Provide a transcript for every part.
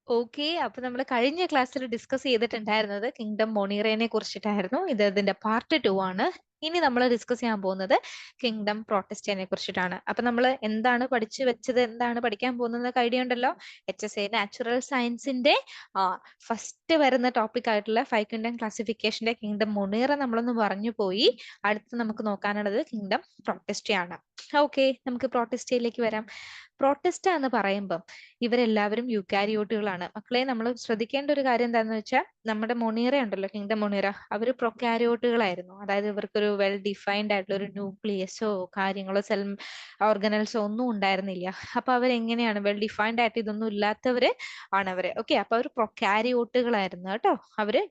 Okay. അപ്പൊ നമ്മൾ കഴിഞ്ഞ ക്ലാസ്സിൽ ഡിസ്കസ് ചെയ്തിട്ടുണ്ടായിരുന്നത് കിങ്ഡം മൊണീറയെ കുറിച്ചിട്ടായിരുന്നു. ഇത് ഇതിന്റെ പാർട്ട് 2 ആണ്. ഇനി നമ്മൾ ഡിസ്കസ് ചെയ്യാൻ പോകുന്നത് കിങ്ഡം പ്രോട്ടസ്റ്റയെ കുറിച്ചിട്ടാണ്. അപ്പൊ നമ്മൾ എന്താണ് പഠിച്ചു വെച്ചത്, എന്താണ് പഠിക്കാൻ പോകുന്നത് ഐഡിയ ഉണ്ടല്ലോ. HSA നാച്ചുറൽ സയൻസിന്റെ ഫസ്റ്റ് വരുന്ന ടോപ്പിക് ആയിട്ടുള്ള 5 കിങ്ഡം ക്ലാസിഫിക്കേഷന്റെ കിങ്ഡം മൊണീറ നമ്മളൊന്ന് പറഞ്ഞു പോയി. അടുത്ത് നമുക്ക് നോക്കാനുള്ളത് കിങ്ഡം പ്രോട്ടസ്റ്റ ആണ്. ഓക്കെ, നമുക്ക് പ്രോട്ടസ്റ്റയിലേക്ക് വരാം. പ്രോട്ടസ്റ്റ എന്ന് പറയുമ്പം ഇവരെല്ലാവരും യൂക്കാരിയോട്ടുകളാണ്. മക്കളെ, നമ്മൾ ശ്രദ്ധിക്കേണ്ട ഒരു കാര്യം എന്താണെന്ന് വെച്ചാൽ നമ്മുടെ മൊണീറ ഉണ്ടല്ലോ, കിങ്ഡം മൊണീറ, അവർ പ്രൊക്കാരിയോട്ടുകളായിരുന്നു. അതായത് ഇവർക്കൊരു വെൽ ഡിഫൈൻഡ് ആയിട്ടുള്ള ഒരു ന്യൂക്ലിയസോ കാര്യങ്ങളോ സെൽ ഓർഗനൽസോ ഒന്നും ഉണ്ടായിരുന്നില്ല. അപ്പൊ അവരെങ്ങനെയാണ് വെൽ ഡിഫൈൻഡ് ആയിട്ട് ഇതൊന്നും ഇല്ലാത്തവര് ആണ് അവര്. ഓക്കെ, അപ്പൊ അവർ പ്രൊക്കാരിയോട്ടുകളായിരുന്നു കേട്ടോ. അവര്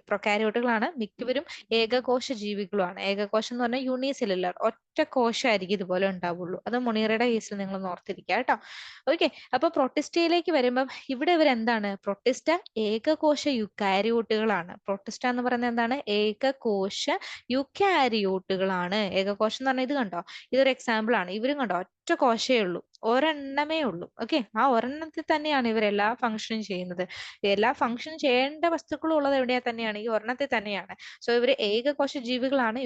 പ്രൊക്കാരിയോട്ടുകളാണ്. മിക്കവരും ഏകകോശ ജീവികളുമാണ്. ഏകകോശം എന്ന് പറഞ്ഞാൽ യൂണിസെല്ലുലാർ, ഒറ്റ കോശമായിരിക്കും ഇതുപോലെ ഉണ്ടാവുള്ളൂ. അത് മൊണീറയുടെ കേസിൽ നിങ്ങൾ ഓർത്തിരിക്കുക കേട്ടോ. ഓക്കെ, അപ്പൊ പ്രൊട്ടിസ്റ്റയിലേക്ക് വരുമ്പം ഇവിടെ ഇവർ എന്താണ്? പ്രൊട്ടിസ്റ്റ ഏകകോശ യുക്കാരിയോട്ടുകളാണ്. പ്രൊട്ടിസ്റ്റ എന്ന് പറയുന്നത് എന്താണ്? ഏകകോശ യുക്കാരിയോട്ടുകളാണ്. ഏകകോശം എന്ന് പറഞ്ഞാൽ ഇത് കണ്ടോ, ഇതൊരു എക്സാമ്പിൾ ആണ്. ഇവരും കണ്ടോ, ഒറ്റ കോശേ ഉള്ളൂ, ഒരെണ്ണമേ ഉള്ളൂ. ഓക്കെ, ആ ഒരെണ്ണത്തിൽ തന്നെയാണ് ഇവർ എല്ലാ ഫംഗ്ഷനും ചെയ്യുന്നത്. എല്ലാ ഫംഗ്ഷൻ ചെയ്യേണ്ട വസ്തുക്കളും ഉള്ളത് എവിടെയാ തന്നെയാണ്? ഈ ഒരെണ്ണത്തിൽ തന്നെയാണ്. സോ ഇവർ ഏകകോശ ജീവികളാണ്,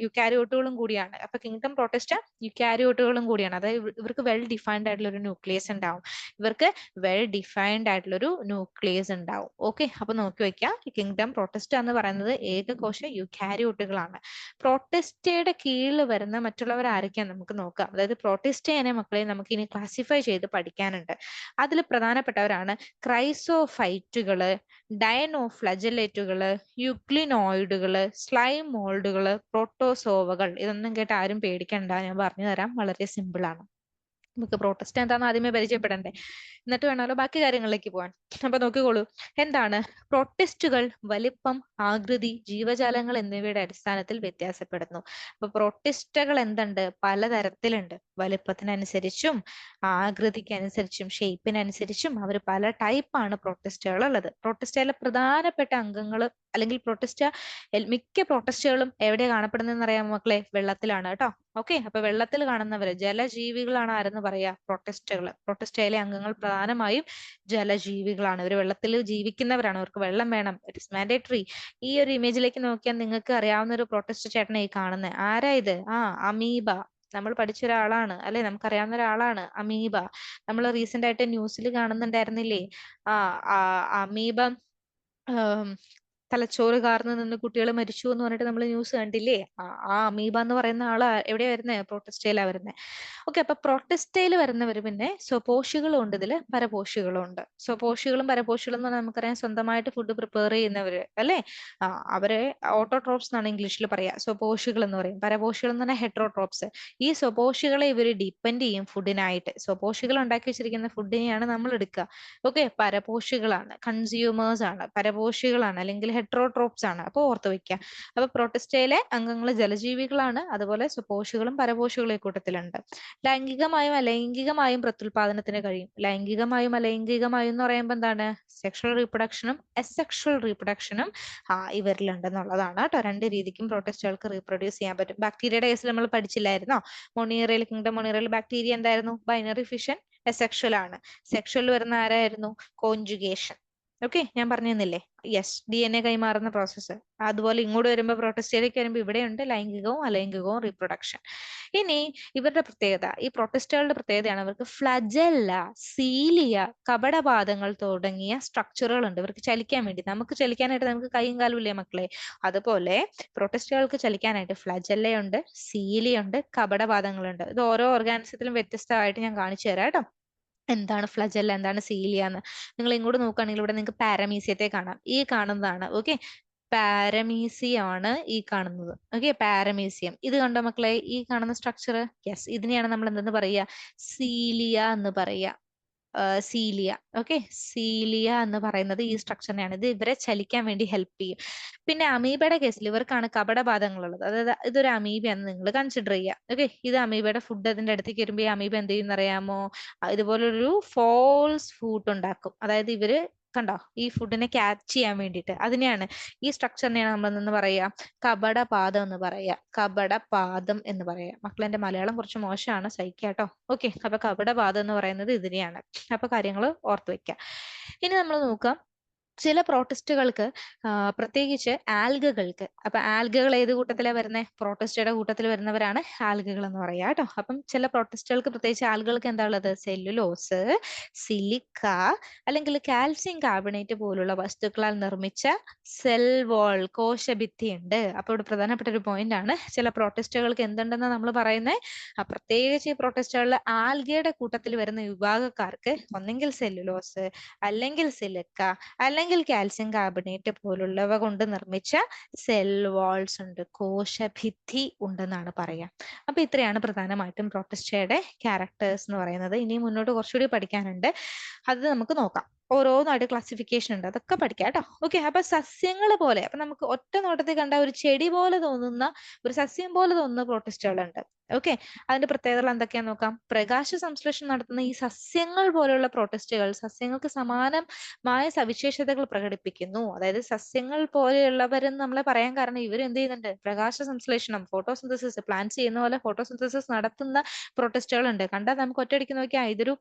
യുക്കാരിയോട്ടുകളും കൂടിയാണ്. അപ്പൊ കിങ്ഡം പ്രൊട്ടിസ്റ്റ യുക്കാരിയോട്ടുകളും കൂടിയാണ്. അതായത് ഇവർക്ക് വെൽ ഡിഫൈൻഡ് ആയിട്ടുള്ള ഒരു ന്യൂക്ലിയസ് ഉണ്ടാവും. ഇവർക്ക് വെൽ ഡിഫൈൻഡ് ആയിട്ടുള്ള ഒരു ന്യൂക്ലിയസ് ഉണ്ടാവും. ഓക്കെ, അപ്പൊ നോക്കി വെക്കാം, കിങ്ഡം പ്രൊട്ടിസ്റ്റ എന്ന് പറയുന്നത് ഏകകോശ യുക്കാരിയോട്ടുകളാണ്. പ്രൊട്ടിസ്റ്റയുടെ കീഴിൽ വരുന്ന മറ്റുള്ളവർ ആരൊക്കെയാണ് നമുക്ക് നോക്കാം. അതായത് പ്രൊട്ടിസ്റ്റേനെ മക്കളെ നമുക്ക് ഇനി ക്ലാസിഫൈ ചെയ്ത് പഠിക്കാനുണ്ട്. അതിൽ പ്രധാനപ്പെട്ടവരാണ് ക്രൈസോഫൈറ്റുകള്, ഡയനോഫ്ലജലേറ്റുകള്, യുക്ലിനോയിഡുകള്, സ്ലൈം മോൾഡുകള്, പ്രോട്ടോസോവകൾ. ഇതൊന്നും കേട്ട് ആരും പേടിക്കണ്ട, ഞാൻ പറഞ്ഞു തരാം, വളരെ സിമ്പിൾ ആണ്. നമുക്ക് പ്രോട്ടസ്റ്റ് എന്താണെന്ന് ആദ്യമേ പരിചയപ്പെടണ്ടേ, എന്നിട്ട് വേണമല്ലോ ബാക്കി കാര്യങ്ങളിലേക്ക് പോകാൻ. അപ്പൊ നോക്കിക്കോളൂ, എന്താണ് പ്രോട്ടിസ്റ്റുകൾ? വലിപ്പം, ആകൃതി, ജീവജാലങ്ങൾ എന്നിവയുടെ അടിസ്ഥാനത്തിൽ വ്യത്യാസപ്പെടുന്നു. അപ്പൊ പ്രോട്ടിസ്റ്റുകൾ എന്തുണ്ട്? പലതരത്തിലുണ്ട്. വലിപ്പത്തിനനുസരിച്ചും ആകൃതിക്കനുസരിച്ചും ഷേപ്പിനനുസരിച്ചും അവർ പല ടൈപ്പാണ് പ്രോട്ടിസ്റ്റുകൾ ഉള്ളത്. പ്രോട്ടിസ്റ്റയിലെ പ്രധാനപ്പെട്ട അംഗങ്ങൾ അല്ലെങ്കിൽ പ്രോട്ടിസ്റ്റ മിക്ക പ്രോട്ടിസ്റ്റുകളും എവിടെയാണ് കാണപ്പെടുന്നതെന്ന് അറിയാമോ മക്കളെ? വെള്ളത്തിലാണ് കേട്ടോ. ഓക്കെ, അപ്പൊ വെള്ളത്തിൽ കാണുന്നവര് ജലജീവികളാണ് ആരെന്ന് പറയാ? പ്രൊട്ടിസ്റ്റുകൾ. പ്രൊട്ടിസ്റ്റയിലെ അംഗങ്ങൾ പ്രധാനമായും ജലജീവികളാണ്. ഇവർ വെള്ളത്തിൽ ജീവിക്കുന്നവരാണ്. അവർക്ക് വെള്ളം വേണം, ഇറ്റ് ഇസ് മാൻഡേറ്ററി. ഈ ഒരു ഇമേജിലേക്ക് നോക്കിയാൽ നിങ്ങൾക്ക് അറിയാവുന്ന ഒരു പ്രൊട്ടിസ്റ്റ് ചേട്ടനെ ഈ കാണുന്നത്. ആരാ ഇത്? അമീബ. നമ്മൾ പഠിച്ച ഒരാളാണ് അല്ലെ, നമുക്കറിയാവുന്ന ഒരാളാണ് അമീബ. നമ്മൾ റീസെന്റ് ആയിട്ട് ന്യൂസിൽ കാണുന്നുണ്ടായിരുന്നില്ലേ? ആ അമീബ തലച്ചോറ് കാർന്ന് നിന്ന് കുട്ടികൾ മരിച്ചു എന്ന് പറഞ്ഞിട്ട് നമ്മൾ ന്യൂസ് കണ്ടില്ലേ? ആ അമീബ എന്ന് പറയുന്ന ആള് എവിടെയാ വരുന്നത്? പ്രൊട്ടിസ്റ്റയിലാ വരുന്നത്. ഓക്കെ, അപ്പൊ പ്രൊട്ടിസ്റ്റയിൽ വരുന്നവർ പിന്നെ സ്വപോഷികളും ഉണ്ട്, ഇതില് പരപോഷികളും ഉണ്ട്. സ്വപോഷികളും പരപോഷികളും എന്ന് പറഞ്ഞാൽ നമുക്കറിയാം, സ്വന്തമായിട്ട് ഫുഡ് പ്രിപ്പയർ ചെയ്യുന്നവര് അല്ലെ. ആ അവരെ ഓട്ടോട്രോപ്സ് എന്നാണ് ഇംഗ്ലീഷിൽ പറയാ. സ്വപോഷികൾ എന്ന് പറയും. പരപോഷികൾ എന്ന് പറഞ്ഞാൽ ഹെട്രോട്രോപ്സ്. ഈ സ്വപോഷികളെ ഇവര് ഡിപ്പെൻഡ് ചെയ്യും ഫുഡിനായിട്ട്. സ്വപോഷികൾ ഉണ്ടാക്കി വെച്ചിരിക്കുന്ന ഫുഡിനെയാണ് നമ്മൾ എടുക്കുക. ഓക്കെ, പരപോഷികളാണ്, കൺസ്യൂമേഴ്സ് ആണ്, പരപോഷികളാണ് അല്ലെങ്കിൽ ഹെട്രോട്രോപ്സ് ആണ്. അപ്പൊ ഓർത്ത് വെക്കുക. അപ്പൊ പ്രൊട്ടിസ്റ്റയിലെ അംഗങ്ങൾ ജലജീവികളാണ്. അതുപോലെ സ്വപോഷികളും പരപോഷികളും ഈ കൂട്ടത്തിലുണ്ട്. ലൈംഗികമായും അലൈംഗികമായും പ്രത്യുൽപാദനത്തിന് കഴിയും. ലൈംഗികമായും അലൈംഗികമായും എന്ന് പറയുമ്പോൾ എന്താണ്? സെക്ഷൽ റീപ്രൊഡക്ഷനും അസെക്ഷൽ റീപ്രൊഡക്ഷനും ഇവരിലുണ്ടെന്നുള്ളതാണ് കേട്ടോ. രണ്ട് രീതിക്കും പ്രൊട്ടിസ്റ്റുകൾക്ക് റീപ്രൊഡ്യൂസ് ചെയ്യാൻ പറ്റും. ബാക്ടീരിയയുടെ കേസിൽ നമ്മൾ പഠിച്ചില്ലായിരുന്നോ? മൊണീറയിൽ, കിങ്ഡം മൊണീറയിൽ ബാക്ടീരിയ എന്തായിരുന്നു? ബൈനറി ഫിഷൻ, അസെക്ഷൽ ആണ്. സെക്ഷൽ വരുന്ന ആരായിരുന്നു? കോൺജുഗേഷൻ. ഓക്കെ, ഞാൻ പറഞ്ഞു തന്നില്ലേ? യെസ്, DNA കൈമാറുന്ന പ്രോസസ്സ്. അതുപോലെ ഇങ്ങോട്ട് വരുമ്പോൾ പ്രൊട്ടിസ്റ്റയിലേക്ക് വരുമ്പോൾ ഇവിടെയുണ്ട് ലൈംഗികവും അലൈംഗികവും റീപ്രൊഡക്ഷൻ. ഇനി ഇവരുടെ പ്രത്യേകത, ഈ പ്രൊട്ടിസ്റ്റുകളുടെ പ്രത്യേകതയാണ് ഇവർക്ക് ഫ്ലജെല്ല, സീലിയ, കപടപാദങ്ങൾ തുടങ്ങിയ സ്ട്രക്ചറുകൾ ഉണ്ട് ഇവർക്ക് ചലിക്കാൻ വേണ്ടി. നമുക്ക് ചലിക്കാനായിട്ട് നമുക്ക് കൈയും കാലും ഇല്ലേ മക്കളെ? അതുപോലെ പ്രൊട്ടിസ്റ്റുകൾക്ക് ചലിക്കാനായിട്ട് ഫ്ലജെല്ലയുണ്ട്, സീലിയുണ്ട്, കപടപാദങ്ങളുണ്ട്. ഇത് ഓരോ ഓർഗാനിസത്തിലും വ്യത്യസ്തമായിട്ട് ഞാൻ കാണിച്ചു തരാം കേട്ടോ. എന്താണ് ഫ്ലജെല്ല, എന്താണ് സീലിയ എന്ന്. നിങ്ങൾ ഇങ്ങോട്ട് നോക്കുകയാണെങ്കിൽ ഇവിടെ നിങ്ങൾക്ക് പാരമീസിയത്തെ കാണാം. ഈ കാണുന്നതാണ് ഓക്കെ, പാരമീസിയം ആണ് ഈ കാണുന്നത്. Okay, paramecium. ഇത് കണ്ടോ മക്കളെ, ഈ കാണുന്ന സ്ട്രക്ചർ? യെസ്, ഇതിനെയാണ് നമ്മൾ എന്തെന്ന് പറയുക? സീലിയ എന്ന് പറയുക. സീലിയ. ഓക്കെ, സീലിയ എന്ന് പറയുന്നത് ഈ സ്ട്രക്ചറിനെയാണ്. ഇത് ഇവരെ ചലിക്കാൻ വേണ്ടി ഹെൽപ്പ് ചെയ്യും. പിന്നെ അമീബയുടെ കേസിൽ ഇവർക്കാണ് കപടപാദങ്ങളുള്ളത്. അതായത് ഇതൊരു അമീബയാന്ന് നിങ്ങൾ കൺസിഡർ ചെയ്യുക. ഓക്കെ, ഇത് അമീബയുടെ ഫുഡ് അതിന്റെ അടുത്തേക്ക് വരുമ്പോൾ ഈ അമീബ എന്ത് ചെയ്യുന്ന അറിയാമോ? ഇതുപോലൊരു ഫോൾസ് ഫൂട്ട് ഉണ്ടാക്കും. അതായത് ഇവര് കണ്ടോ, ഈ ഫുഡിനെ ക്യാച്ച് ചെയ്യാൻ വേണ്ടിയിട്ട് അതിനെയാണ്, ഈ സ്ട്രക്ചറിനെയാണ് നമ്മൾ എന്ന് പറയുക, കപടപാദം എന്ന് പറയുക. കപടപാദം എന്ന് പറയാം. മക്കളെ, എന്റെ മലയാളം കുറച്ച് മോശമാണ്, സഹിക്കാട്ടോ. ഓക്കെ, അപ്പൊ കപടപാദം എന്ന് പറയുന്നത് ഇതിനെയാണ്. അപ്പൊ കാര്യങ്ങൾ ഓർത്ത് വെക്കാം. ഇനി നമ്മൾ നോക്കാം, ചില പ്രോട്ടിസ്റ്റുകൾക്ക് പ്രത്യേകിച്ച് ആൽഗകൾക്ക്, അപ്പൊ ആൽഗകൾ ഏത് കൂട്ടത്തിലാണ് വരുന്നത്? പ്രോട്ടിസ്റ്റയുടെ കൂട്ടത്തിൽ വരുന്നവരാണ് ആൽഗകൾ എന്ന് പറയാ കേട്ടോ. അപ്പം ചില പ്രോട്ടിസ്റ്റുകൾക്ക്, പ്രത്യേകിച്ച് ആൽഗകൾക്ക് എന്താ ഉള്ളത്? സെല്ലുലോസ്, സിലിക്ക, അല്ലെങ്കിൽ കാൽസ്യം കാർബണേറ്റ് പോലുള്ള വസ്തുക്കളാൽ നിർമ്മിച്ച സെൽ വാൾ, കോശഭിത്തി ഉണ്ട്. അപ്പൊ ഇവിടെ പ്രധാനപ്പെട്ട ഒരു പോയിന്റ് ആണ്, ചില പ്രോട്ടിസ്റ്റുകൾക്ക് എന്തുണ്ടെന്ന് നമ്മൾ പറയുന്നത്. പ്രത്യേകിച്ച് ഈ പ്രോട്ടിസ്റ്റുകളിൽ ആൽഗയുടെ കൂട്ടത്തിൽ വരുന്ന വിഭാഗക്കാർക്ക് ഒന്നെങ്കിൽ സെല്ലുലോസ്, അല്ലെങ്കിൽ സിലിക്ക, അല്ലെങ്കിൽ കാൽസ്യം കാർബണേറ്റ് പോലുള്ളവ കൊണ്ട് നിർമ്മിച്ച സെൽ വാൾസ് ഉണ്ട്, കോശഭിത്തി ഉണ്ടെന്നാണ് പറയാ. അപ്പൊ ഇത്രയാണ് പ്രധാനമായിട്ടും പ്രോട്ടിസ്റ്റയുടെ ക്യാരക്ടേഴ്സ് എന്ന് പറയുന്നത്. ഇനി മുന്നോട്ട് കുറച്ചുകൂടി പഠിക്കാനുണ്ട്, അത് നമുക്ക് നോക്കാം. ഓരോന്നായിട്ട് ക്ലാസിഫിക്കേഷൻ ഉണ്ട്, അതൊക്കെ പഠിക്കാം കേട്ടോ. ഓക്കെ, അപ്പൊ സസ്യങ്ങൾ പോലെ, അപ്പൊ നമുക്ക് ഒറ്റ നോട്ടത്തിൽ കണ്ട ഒരു ചെടി പോലെ തോന്നുന്ന, ഒരു സസ്യം പോലെ തോന്നുന്ന പ്രോട്ടിസ്റ്റുകളുണ്ട്. ഓക്കെ, അതിന്റെ പ്രത്യേകതകൾ എന്തൊക്കെയാന്ന് നോക്കാം. പ്രകാശ സംശ്ലേഷണം നടത്തുന്ന ഈ സസ്യങ്ങൾ പോലെയുള്ള പ്രോട്ടിസ്റ്റുകൾ സസ്യങ്ങൾക്ക് സമാനമായ സവിശേഷതകൾ പ്രകടിപ്പിക്കുന്നു. അതായത് സസ്യങ്ങൾ പോലെയുള്ളവരെന്ന് നമ്മളെ പറയാൻ കാരണം, ഇവർ എന്ത് ചെയ്യുന്നുണ്ട്? പ്രകാശ സംശ്ലേഷണം, ഫോട്ടോസിന്തസിസ്, പ്ലാന്റ്സ് ചെയ്യുന്ന പോലെ ഫോട്ടോസിന്തസിസ് നടത്തുന്ന പ്രോട്ടിസ്റ്റുകൾ ഉണ്ട്. കണ്ടാൽ നമുക്ക് ഒറ്റയടിക്ക് നോക്കിയാൽ ഇതൊരു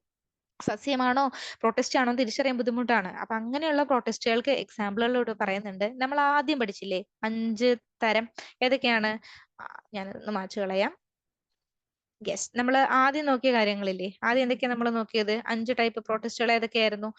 സസ്യമാണോ പ്രോട്ടിസ്റ്റ് ആണോ തിരിച്ചറിയാൻ ബുദ്ധിമുട്ടാണ്. അപ്പൊ അങ്ങനെയുള്ള പ്രോട്ടിസ്റ്റുകൾക്ക് എക്സാമ്പിളുകളോട് പറയുന്നുണ്ട്. നമ്മൾ ആദ്യം പഠിച്ചില്ലേ 5 തരം, ഏതൊക്കെയാണ്? ഞാനൊന്ന് മാച്ചു കളയാം. യെസ്, നമ്മൾ ആദ്യം നോക്കിയ കാര്യങ്ങളില്ലേ, ആദ്യം എന്തൊക്കെയാ നമ്മൾ നോക്കിയത്? 5 ടൈപ്പ് പ്രോട്ടിസ്റ്റുകൾ ഏതൊക്കെയായിരുന്നു?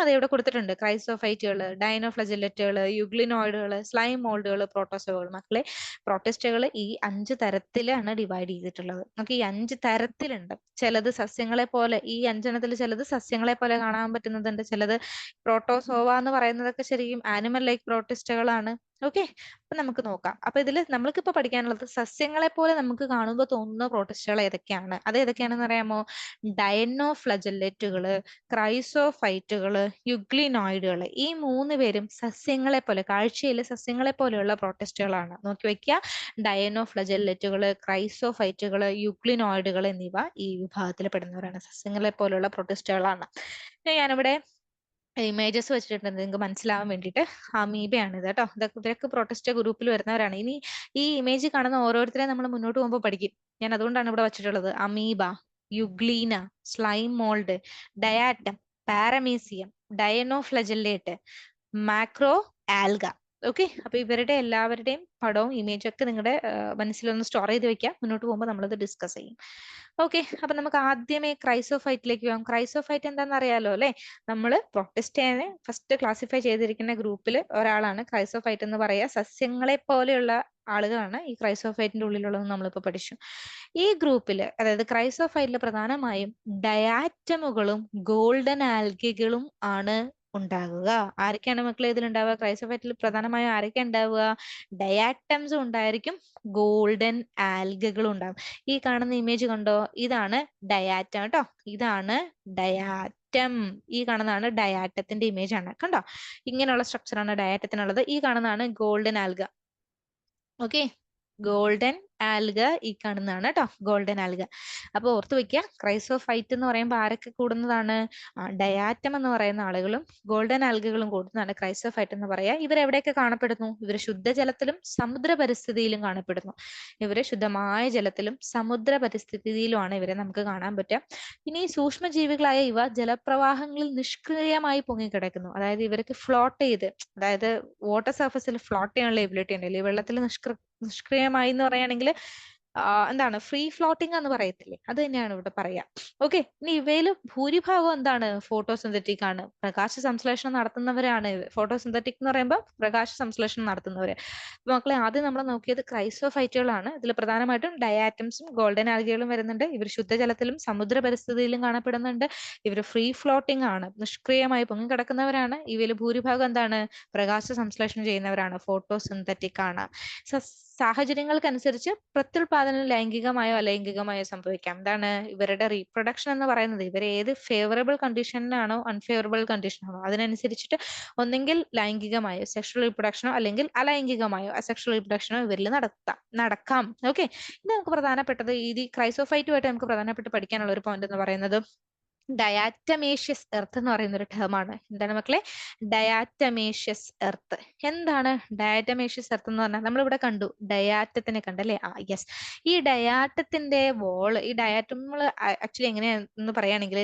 അത് ഇവിടെ കൊടുത്തിട്ടുണ്ട്. ക്രൈസോഫൈറ്റുകൾ, ഡൈനോഫ്ലജല്ലറ്റുകൾ, യുഗ്ലിനോയിഡുകൾ, സ്ലൈം മോൾഡുകൾ, പ്രോട്ടോസോകൾ. മക്കളെ, പ്രോട്ടിസ്റ്റുകൾ ഈ 5 തരത്തിലാണ് ഡിവൈഡ് ചെയ്തിട്ടുള്ളത്. നമുക്ക് ഈ 5 തരത്തിലുണ്ട്. ചിലത് സസ്യങ്ങളെ പോലെ, ഈ 5 ചിലത് സസ്യങ്ങളെ പോലെ കാണാൻ പറ്റുന്നതുണ്ട്, ചിലത് പ്രോട്ടോസോവ എന്ന് പറയുന്നതൊക്കെ ശരിക്കും ആനിമൽ ലൈക്ക് പ്രോട്ടിസ്റ്റുകളാണ്. ഓക്കെ, അപ്പൊ നമുക്ക് നോക്കാം. അപ്പൊ ഇതിൽ നമ്മൾക്കിപ്പോ പഠിക്കാനുള്ളത് സസ്യങ്ങളെ പോലെ നമുക്ക് കാണുമ്പോൾ തോന്നുന്ന പ്രോട്ടിസ്റ്റുകൾ ഏതൊക്കെയാണ്. അത് ഏതൊക്കെയാണെന്ന് അറിയാമോ? ഡയനോഫ്ലജല്ലറ്റുകള്, ക്രൈസോഫൈറ്റുകള്, യുഗ്ലിനോയിഡുകള്. ഈ 3 പേരും സസ്യങ്ങളെ പോലെ, കാഴ്ചയിൽ സസ്യങ്ങളെ പോലെയുള്ള പ്രോട്ടിസ്റ്റുകളാണ്. നോക്കി വെക്കുക, ഡയനോഫ്ലജല്ലറ്റുകള്, ക്രൈസോഫൈറ്റുകള്, യുഗ്ലിനോയിഡുകൾ എന്നിവ ഈ വിഭാഗത്തിൽ പെടുന്നവരാണ്, സസ്യങ്ങളെ പോലെയുള്ള പ്രോട്ടിസ്റ്റുകളാണ്. ഞാനിവിടെ ഇമേജസ് വെച്ചിട്ടുണ്ട് നിങ്ങൾക്ക് മനസ്സിലാവാൻ വേണ്ടിയിട്ട്. അമീബയാണ് ഇത് കേട്ടോ. ഇതൊക്കെ പ്രൊട്ടസ്റ്റ് ഗ്രൂപ്പിൽ വരുന്നവരാണ്. ഇനി ഈ ഇമേജ് കാണുന്ന ഓരോരുത്തരെയും നമ്മൾ മുന്നോട്ട് പോകുമ്പോൾ പഠിക്കും. ഞാൻ അതുകൊണ്ടാണ് ഇവിടെ വെച്ചിട്ടുള്ളത്. Amoeba, euglena, slime mould, diatom, paramecium, dinoflagellate, macro alga. Okay, അപ്പൊ ഇവരുടെ എല്ലാവരുടെയും പടവും ഇമേജും ഒക്കെ നിങ്ങളുടെ മനസ്സിലൊന്ന് സ്റ്റോർ ചെയ്ത് വെക്കാം. മുന്നോട്ട് പോകുമ്പോൾ നമ്മളത് ഡിസ്കസ് ചെയ്യും. ഓക്കെ, അപ്പൊ നമുക്ക് ആദ്യമേ ക്രൈസോഫൈറ്റിലേക്ക് പോകാം. ക്രൈസോഫൈറ്റ് എന്താണെന്ന് അറിയാലോ അല്ലെ? നമ്മൾ പ്രൊട്ടിസ്റ്റേനെ ഫസ്റ്റ് ക്ലാസിഫൈ ചെയ്തിരിക്കുന്ന ഗ്രൂപ്പിൽ ഒരാളാണ് ക്രൈസോഫൈറ്റ് എന്ന് പറയുക. സസ്യങ്ങളെ പോലെയുള്ള ആളുകളാണ് ഈ ക്രൈസോഫൈറ്റിന്റെ ഉള്ളിലുള്ളത് നമ്മളിപ്പോ പഠിച്ചു. ഈ ഗ്രൂപ്പിൽ, അതായത് ക്രൈസോഫൈറ്റിൽ പ്രധാനമായും ഡയാറ്റമുകളും ഗോൾഡൻ ആൽഗകളും ആണ് ഉണ്ടാകുക. ആരൊക്കെയാണ് മക്കളെ ഇതിലുണ്ടാവുക? ക്രൈസോഫൈറ്റിൽ പ്രധാനമായും ആരൊക്കെ ഉണ്ടാവുക? ഡയാറ്റംസും ഉണ്ടായിരിക്കും, ഗോൾഡൻ ആൽഗകളും ഉണ്ടാവും. ഈ കാണുന്ന ഇമേജ് കണ്ടോ? ഇതാണ് ഡയാറ്റം കേട്ടോ. ഇതാണ് ഡയാറ്റം. ഈ കാണുന്നതാണ് ഡയാറ്റത്തിന്റെ ഇമേജ് ആണ്. കണ്ടോ? ഇങ്ങനെയുള്ള സ്ട്രക്ചറാണ് ഡയാറ്റത്തിനുള്ളത്. ഈ കാണുന്നതാണ് golden alga. Okay, golden alga ഈ കാണുന്നതാണ് കേട്ടോ, ഗോൾഡൻ ആൽഗ. അപ്പൊ ഓർത്ത് വെക്കുക, ക്രൈസോഫൈറ്റ് എന്ന് പറയുമ്പോൾ ആരൊക്കെ കൂടുന്നതാണ്? ഡയാറ്റം എന്ന് പറയുന്ന ആളുകളും ഗോൾഡൻ ആൽഗകളും കൂടുന്നതാണ് ക്രൈസോഫൈറ്റ് എന്ന് പറയാ. ഇവർ എവിടെയൊക്കെ കാണപ്പെടുന്നു? ഇവർ ശുദ്ധജലത്തിലും സമുദ്ര പരിസ്ഥിതിയിലും കാണപ്പെടുന്നു. ഇവര് ശുദ്ധമായ ജലത്തിലും സമുദ്ര പരിസ്ഥിതിയിലുമാണ് ഇവരെ നമുക്ക് കാണാൻ പറ്റുക. ഇനി സൂക്ഷ്മജീവികളായ ഇവ ജലപ്രവാഹങ്ങളിൽ നിഷ്ക്രിയമായി പൊങ്ങിക്കിടക്കുന്നു. അതായത് ഇവർക്ക് ഫ്ലോട്ട് ചെയ്ത്, അതായത് വാട്ടർ സർഫസിൽ ഫ്ലോട്ട് ചെയ്യാനുള്ള എബിലിറ്റി ഉണ്ടല്ലോ. ഈ വെള്ളത്തിൽ നിഷ്ക്രിയമായി എന്ന് പറയുകയാണെങ്കിൽ എന്താണ്, ഫ്രീ ഫ്ലോട്ടിംഗ് എന്ന് പറയത്തില്ലേ, അത് തന്നെയാണ് ഇവിടെ പറയാ. ഓക്കെ, ഇനി ഇവയിൽ ഭൂരിഭാഗം എന്താണ്? ഫോട്ടോസിന്തറ്റിക് ആണ്, പ്രകാശ സംശ്ലേഷണം നടത്തുന്നവരാണ്. ഫോട്ടോസിന്തറ്റിക് എന്ന് പറയുമ്പോൾ പ്രകാശ സംശ്ലേഷണം നടത്തുന്നവര്. മക്കളെ, ആദ്യം നമ്മൾ നോക്കിയത് ക്രൈസോഫൈറ്റുകളാണ്. ഇതിൽ പ്രധാനമായിട്ടും ഡയാറ്റംസും ഗോൾഡൻ ആൽഗകളും വരുന്നുണ്ട്. ഇവർ ശുദ്ധജലത്തിലും സമുദ്ര പരിസ്ഥിതിയിലും കാണപ്പെടുന്നുണ്ട്. ഇവർ ഫ്രീ ഫ്ലോട്ടിംഗ് ആണ്, നിഷ്ക്രിയമായി പൊങ്ങിക്കിടക്കുന്നവരാണ്. ഇവയിൽ ഭൂരിഭാഗം എന്താണ്? പ്രകാശ സംശ്ലേഷണം ചെയ്യുന്നവരാണ്, ഫോട്ടോസിന്തറ്റിക് ആണ്. സാഹചര്യങ്ങൾക്കനുസരിച്ച് പ്രത്യുൽപാദനം ലൈംഗികമായോ അലൈംഗികമായോ സംഭവിക്കാം. എന്താണ് ഇവരുടെ റീപ്രൊഡക്ഷൻ എന്ന് പറയുന്നത്? ഇവർ ഏത് ഫേവറബിൾ കണ്ടീഷനിലാണോ അൺഫേവറബിൾ കണ്ടീഷനാണോ അതിനനുസരിച്ചിട്ട് ഒന്നെങ്കിൽ ലൈംഗികമായോ സെക്ഷൽ റീപ്രൊഡക്ഷനോ, അല്ലെങ്കിൽ അലൈംഗികമായോ അസെക്ഷൽ റീപ്രൊഡക്ഷനോ ഇവരിൽ നടക്കാം. ഓക്കെ, ഇത് നമുക്ക് പ്രധാനപ്പെട്ടത്, ഈ ക്രൈസോഫൈറ്റുമായിട്ട് നമുക്ക് പ്രധാനപ്പെട്ട് പഠിക്കാനുള്ള ഒരു പോയിന്റ് എന്ന് പറയുന്നത് ഡയാറ്റമേഷ്യസ് എർത്ത് എന്ന് പറയുന്ന ഒരു ടേമാണ്. എന്താണ് മക്കളെ? Diatomaceous earth. എന്താണ് ഡയാറ്റമേഷ്യസ് എർത്ത് എന്ന് പറഞ്ഞാൽ? നമ്മളിവിടെ കണ്ടു, ഡയാറ്റത്തിനെ കണ്ടല്ലേ? യെസ്. ഈ ഡയാറ്റത്തിന്റെ വോള്, ഈ ഡയാറ്റം ആക്ച്വലി എങ്ങനെയാന്ന് പറയുകയാണെങ്കിൽ,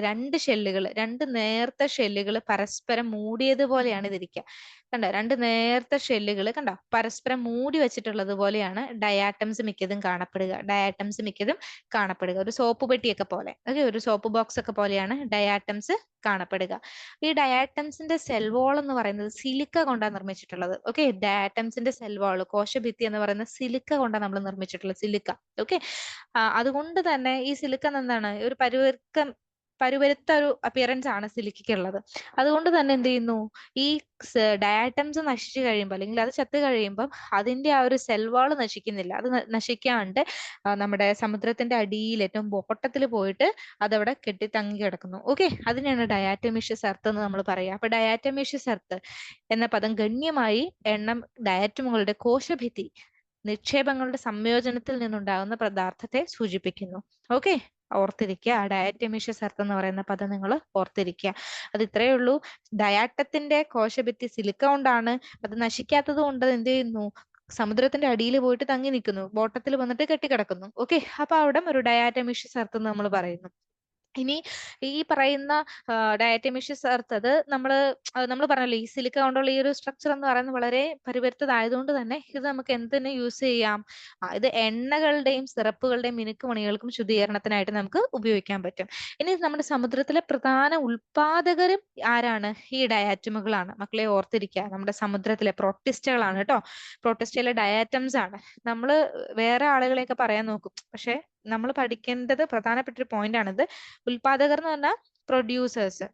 രണ്ട് നേർത്ത ഷെല്ലുകൾ പരസ്പരം മൂടിയതുപോലെയാണ് ഇതിരിക്കുക. കണ്ടോ? രണ്ട് നേർത്ത ഷെല്ലുകൾ കണ്ടോ പരസ്പരം മൂടി വെച്ചിട്ടുള്ളത് പോലെയാണ് ഡയാറ്റംസ് മിക്കതും കാണപ്പെടുക. ഒരു സോപ്പ് പെട്ടിയൊക്കെ പോലെ, ഓക്കെ, ഒരു സോപ്പ് ബോക്സ് ഒക്കെ പോലെയാണ് ഡയാറ്റംസ് കാണപ്പെടുക. ഈ ഡയാറ്റംസിന്റെ സെൽ വാൾ എന്ന് പറയുന്നത് സിലിക്ക കൊണ്ടാണ് നിർമ്മിച്ചിട്ടുള്ളത്. ഓക്കെ, ഡയാറ്റംസിന്റെ സെൽ വാൾ, കോശഭിത്തി എന്ന് പറയുന്നത് സിലിക്ക കൊണ്ടാണ് നമ്മൾ നിർമ്മിച്ചിട്ടുള്ളത്, സിലിക്ക. ഓക്കെ, അതുകൊണ്ട് തന്നെ ഈ സിലിക്ക എന്താണ്, ഒരു പരുപരുത്ത ഒരു അപ്പിയറൻസ് ആണ് സിലിക്കയ്ക്കുള്ളത്. അതുകൊണ്ട് തന്നെ എന്ത് ചെയ്യുന്നു, ഈ ഡയാറ്റംസ് നശിച്ചു കഴിയുമ്പോൾ, അല്ലെങ്കിൽ അത് ചത്തു കഴിയുമ്പോൾ അതിന്റെ ആ ഒരു സെൽ വാൾ നശിക്കുന്നില്ല. അത് നശിക്കാണ്ട് നമ്മുടെ സമുദ്രത്തിന്റെ അടിയിൽ ഏറ്റവും ബോട്ടത്തിൽ പോയിട്ട് അതവിടെ കെട്ടി തങ്ങി കിടക്കുന്നു. ഓക്കെ, അതിനെയാണ് ഡയാറ്റമീഷ്യസ് എർത്ത് എന്ന് നമ്മൾ പറയുക. അപ്പൊ ഡയാറ്റമീഷ്യസ് എർത്ത് എന്ന പദം ഗണ്യമായി ഡയാറ്റമുകളുടെ കോശഭിത്തി നിക്ഷേപങ്ങളുടെ സംയോജനത്തിൽ നിന്നുണ്ടാകുന്ന പദാർത്ഥത്തെ സൂചിപ്പിക്കുന്നു. ഓക്കെ, ഓർത്തിരിക്കുക. ഡയാറ്റമീഷ്യസ് എർത്ത് എന്ന് പറയുന്ന പദം നിങ്ങൾ ഓർത്തിരിക്കുക. അത് ഇത്രയേ ഉള്ളൂ. ഡയാറ്റത്തിന്റെ കോശഭിത്തി സിലിക്ക കൊണ്ടാണ്. അത് നശിക്കാത്തത് കൊണ്ട് എന്ത് ചെയ്യുന്നു, സമുദ്രത്തിന്റെ അടിയിൽ പോയിട്ട് തങ്ങി നിൽക്കുന്നു, ബോട്ടത്തിൽ വന്നിട്ട് കെട്ടിക്കിടക്കുന്നു. ഓക്കെ, അപ്പൊ അവിടെ ഒരു ഡയാറ്റമീഷ്യസ് എർത്ത് എന്ന് നമ്മൾ പറയുന്നു. ഇനി ഈ പറയുന്ന ഡയാറ്റമീഷ്യസ് എർത്ത്, അത് നമ്മൾ പറഞ്ഞല്ലോ, ഈ സിലിക്ക കൊണ്ടുള്ള ഈ ഒരു സ്ട്രക്ചർ എന്ന് പറയുന്നത് വളരെ പരിപരുത്തതായതുകൊണ്ട് തന്നെ ഇത് നമുക്ക് എന്തിനു യൂസ് ചെയ്യാം? ഇത് എണ്ണകളുടെയും സിറപ്പുകളുടെയും മിനുക്കുമണികൾക്കും ശുദ്ധീകരണത്തിനായിട്ട് നമുക്ക് ഉപയോഗിക്കാൻ പറ്റും. ഇനി നമ്മുടെ സമുദ്രത്തിലെ പ്രധാന ഉൽപാദകരും ആരാണ്? ഈ ഡയാറ്റമുകളാണ്. മക്കളെ ഓർത്തിരിക്കുക, നമ്മുടെ സമുദ്രത്തിലെ പ്രോട്ടിസ്റ്റുകളാണ് കേട്ടോ. പ്രോട്ടിസ്റ്റയിലെ ഡയാറ്റംസ് ആണ്. നമ്മൾ വേറെ ആളുകളെയൊക്കെ പറയാൻ നോക്കും, പക്ഷെ നമ്മൾ പഠിക്കേണ്ടത് പ്രധാനപ്പെട്ട ഒരു പോയിന്റ് ആണിത്. ഉൽപാദകർ എന്ന് പറഞ്ഞാൽ പ്രൊഡ്യൂസേഴ്സ്.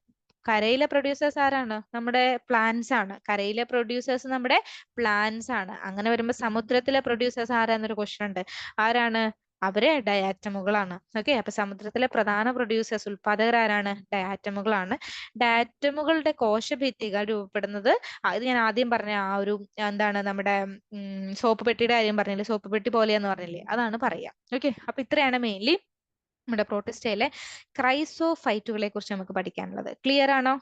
കരയിലെ പ്രൊഡ്യൂസേഴ്സ് ആരാണ്? നമ്മുടെ പ്ലാന്റ്സ് ആണ്. കരയിലെ പ്രൊഡ്യൂസേഴ്സ് നമ്മുടെ പ്ലാന്റ്സ് ആണ്. അങ്ങനെ വരുമ്പോൾ സമുദ്രത്തിലെ പ്രൊഡ്യൂസേഴ്സ് ആരാന്നൊരു ക്വസ്റ്റ്യൻ ഉണ്ട്. ആരാണ്? അവരെ ഡയാറ്റമുകളാണ്. ഓക്കെ, അപ്പൊ സമുദ്രത്തിലെ പ്രധാന പ്രൊഡ്യൂസേഴ്സ്, ഉൽപാദകർ ആരാണ്? ഡയാറ്റമുകളാണ്. ഡയാറ്റമുകളുടെ കോശഭിത്തികൾ രൂപപ്പെടുന്നത്, ഇത് ഞാൻ ആദ്യം പറഞ്ഞ ആ ഒരു എന്താണ്, നമ്മുടെ സോപ്പ് പെട്ടിയുടെ കാര്യം പറഞ്ഞില്ലേ, സോപ്പ് പെട്ടി പോലെയെന്ന് പറഞ്ഞില്ലേ, അതാണ് പറയാ. ഓക്കെ, അപ്പൊ ഇത്രയാണ് മെയിൻലി നമ്മുടെ പ്രോട്ടിസ്റ്റയിലെ ക്രൈസോഫൈറ്റുകളെ കുറിച്ച് നമുക്ക് പഠിക്കാനുള്ളത്. ക്ലിയർ ആണോ?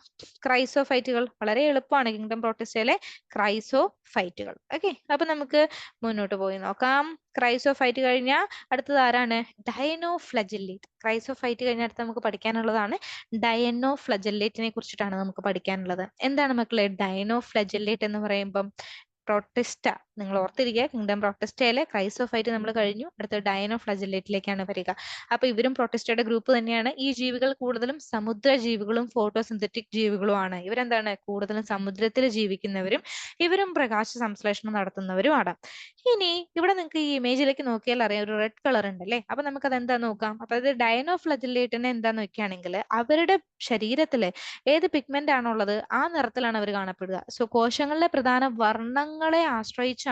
ക്രൈസോഫൈറ്റുകൾ വളരെ എളുപ്പമാണ്. കിങ്ഡം പ്രോട്ടിസ്റ്റയിലെ ക്രൈസോഫൈറ്റുകൾ. ഓക്കെ, അപ്പൊ നമുക്ക് മുന്നോട്ട് പോയി നോക്കാം. ക്രൈസോഫൈറ്റ് കഴിഞ്ഞാൽ അടുത്തത് ആരാണ്? ഡയനോഫ്ലജല്ലേറ്റ്. ക്രൈസോഫൈറ്റ് കഴിഞ്ഞ അടുത്ത് നമുക്ക് പഠിക്കാനുള്ളതാണ് ഡയനോഫ്ലജല്ലേറ്റിനെ കുറിച്ചിട്ടാണ് നമുക്ക് പഠിക്കാനുള്ളത്. എന്താണ് മക്കളെ ഡയനോഫ്ലജല്ലേറ്റ് എന്ന് പറയുമ്പം? പ്രോട്ടിസ്റ്റ, നിങ്ങൾ ഓർത്തിരിക്കുക, കിങ്ഡം പ്രോട്ടിസ്റ്റയിലെ ക്രൈസോഫൈറ്റ് നമ്മൾ കഴിഞ്ഞു. അടുത്ത ഡയനോഫ്ലജല്ലേറ്റിലേക്കാണ് വരിക. അപ്പൊ ഇവരും പ്രോട്ടിസ്റ്റയുടെ ഗ്രൂപ്പ് തന്നെയാണ്. ഈ ജീവികൾ കൂടുതലും സമുദ്ര ജീവികളും ഫോട്ടോസിന്തറ്റിക് ജീവികളുമാണ്. ഇവരെന്താണ്, കൂടുതലും സമുദ്രത്തിൽ ജീവിക്കുന്നവരും ഇവരും പ്രകാശ സംശ്ലേഷണം നടത്തുന്നവരുമാണ്. ഇനി ഇവിടെ നിങ്ങൾക്ക് ഈ ഇമേജിലേക്ക് നോക്കിയാൽ അറിയാം, ഒരു റെഡ് കളർ ഉണ്ട് അല്ലേ? അപ്പൊ നമുക്ക് അത് എന്താ നോക്കാം. അപ്പൊ അത് ഡയനോഫ്ലജല്ലേറ്റിനെ എന്താന്ന് വെക്കുകയാണെങ്കിൽ, അവരുടെ ശരീരത്തില് ഏത് പിഗ്മെന്റ് ആണോ ഉള്ളത് ആ നിറത്തിലാണ് അവർ കാണപ്പെടുക. സോ കോശങ്ങളിലെ പ്രധാന വർണ്ണങ്ങളെ ആശ്രയിച്ചവ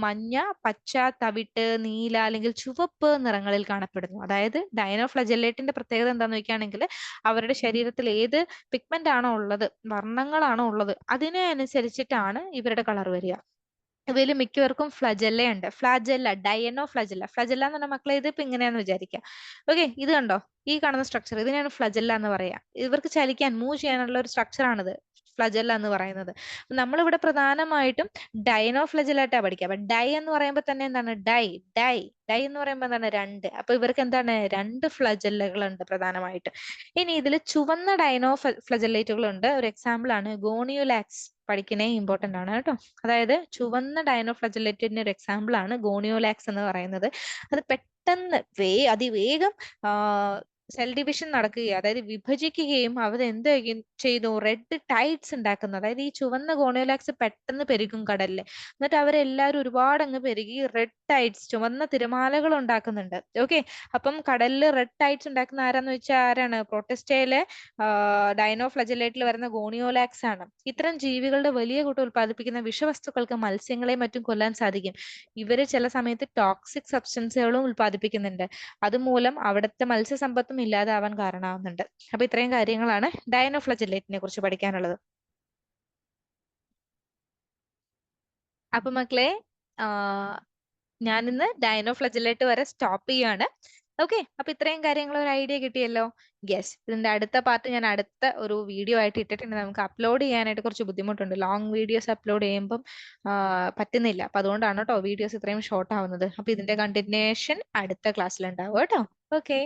മഞ്ഞ, പച്ച, തവിട്ട്, നീല അല്ലെങ്കിൽ ചുവപ്പ് നിറങ്ങളിൽ കാണപ്പെടുന്നു. അതായത് ഡയനോഫ്ലജല്ലേറ്റിന്റെ പ്രത്യേകത എന്താന്ന് വെക്കുകയാണെങ്കിൽ, അവരുടെ ശരീരത്തിൽ ഏത് പിഗ്മെന്റ് ആണോ ഉള്ളത്, വർണ്ണങ്ങളാണോ ഉള്ളത്, അതിനെ അനുസരിച്ചിട്ടാണ് ഇവരുടെ കളർ വരിക. ഇവയിൽ മിക്കവർക്കും ഫ്ലജല്ല ഉണ്ട്. ഡയനോ ഫ്ലജല്ല എന്ന് പറഞ്ഞ മക്കളെ ഇതിപ്പോ ഇങ്ങനെയാന്ന് വിചാരിക്കുക. ഓക്കെ, ഇത് കണ്ടോ, ഈ കാണുന്ന സ്ട്രക്ചർ, ഇതിനെയാണ് ഫ്ലജല്ല എന്ന് പറയാ. ഇവർക്ക് ചലിക്കാൻ, മൂവ് ചെയ്യാനുള്ള ഒരു സ്ട്രക്ചർ ആണിത്, ഫ്ലജല്ല എന്ന് പറയുന്നത്. നമ്മളിവിടെ പ്രധാനമായിട്ടും ഡൈനോ ഫ്ലജലായിട്ടാണ് പഠിക്കുക. അപ്പൊ ഡൈ എന്ന് പറയുമ്പോൾ തന്നെ എന്താണ്, ഡൈ ഡൈ ഡൈ എന്ന് പറയുമ്പോൾ എന്താണ്, രണ്ട്. അപ്പൊ ഇവർക്ക് എന്താണ്, രണ്ട് ഫ്ലജല്ലകൾ ഉണ്ട് പ്രധാനമായിട്ട്. ഇനി ഇതിൽ ചുവന്ന ഫ്ലജല്ലേറ്റുകൾ ഉണ്ട്. ഒരു എക്സാമ്പിൾ ആണ് ഗോണിയോലാക്സ്. പഠിക്കണേ, ഇമ്പോർട്ടന്റ് ആണ് കേട്ടോ. അതായത് ചുവന്ന ഡയനോഫ്ലജല്ലേറ്റിന്റെ ഒരു എക്സാമ്പിൾ ആണ് ഗോണിയോലാക്സ് എന്ന് പറയുന്നത്. അത് പെട്ടെന്ന് അതിവേഗം സെൽ ഡിവിഷൻ നടക്കുകയും, അതായത് വിഭജിക്കുകയും അവർ എന്ത് ചെയ്തു, റെഡ് ടൈഡ്സ് ഉണ്ടാക്കുന്നു. അതായത് ഈ ചുവന്ന ഗോണിയോലാക്സ് പെട്ടെന്ന് പെരുകും കടലില്. എന്നിട്ട് അവരെല്ലാവരും ഒരുപാട് അങ്ങ് പെരുകി റെഡ് ടൈഡ്സ്, ചുവന്ന തിരമാലകൾ ഉണ്ടാക്കുന്നുണ്ട്. ഓക്കെ, അപ്പം കടലിൽ റെഡ് ടൈഡ്സ് ഉണ്ടാക്കുന്ന ആരാന്ന് വെച്ചാൽ ആരാണ്? പ്രോട്ടിസ്റ്റയിലെ ഡയനോഫ്ലജല്ലേറ്റിൽ വരുന്ന ഗോണിയോലാക്സ് ആണ്. ഇത്തരം ജീവികളുടെ വലിയ കൂട്ടം ഉൽപ്പാദിപ്പിക്കുന്ന വിഷവസ്തുക്കൾക്ക് മത്സ്യങ്ങളെ മറ്റും കൊല്ലാൻ സാധിക്കും. ഇവര് ചില സമയത്ത് ടോക്സിക് സബ്സ്റ്റൻസുകളും ഉൽപ്പാദിപ്പിക്കുന്നുണ്ട്. അതുമൂലം അവിടുത്തെ മത്സ്യസമ്പത്തും ഇല്ലാതാവാൻ കാരണമാവുന്നുണ്ട്. അപ്പൊ ഇത്രയും കാര്യങ്ങളാണ് ഡയനോഫ്ലജല്ലേറ്റിനെ കുറിച്ച് പഠിക്കാനുള്ളത്. അപ്പൊ മക്കളെ, ഞാനിന്ന് ഡയനോഫ്ലജല്ലേറ്റ് വരെ സ്റ്റോപ്പ് ചെയ്യാണ്. ഓക്കെ, അപ്പൊ ഇത്രയും കാര്യങ്ങൾ ഒരു ഐഡിയ കിട്ടിയല്ലോ. യെസ്, ഇതിന്റെ അടുത്ത പാർട്ട് ഞാൻ അടുത്ത ഒരു വീഡിയോ ആയിട്ട് ഇട്ടിട്ടുണ്ട്. നമുക്ക് അപ്ലോഡ് ചെയ്യാനായിട്ട് കുറച്ച് ബുദ്ധിമുട്ടുണ്ട്. ലോങ് വീഡിയോസ് അപ്ലോഡ് ചെയ്യുമ്പം പറ്റുന്നില്ല. അപ്പൊ അതുകൊണ്ടാണ് കേട്ടോ വീഡിയോസ് ഇത്രയും ഷോർട്ട് ആവുന്നത്. അപ്പൊ ഇതിന്റെ കണ്ടിന്യൂഷൻ അടുത്ത ക്ലാസ്സിൽ ഉണ്ടാവും കേട്ടോ. ഓക്കെ.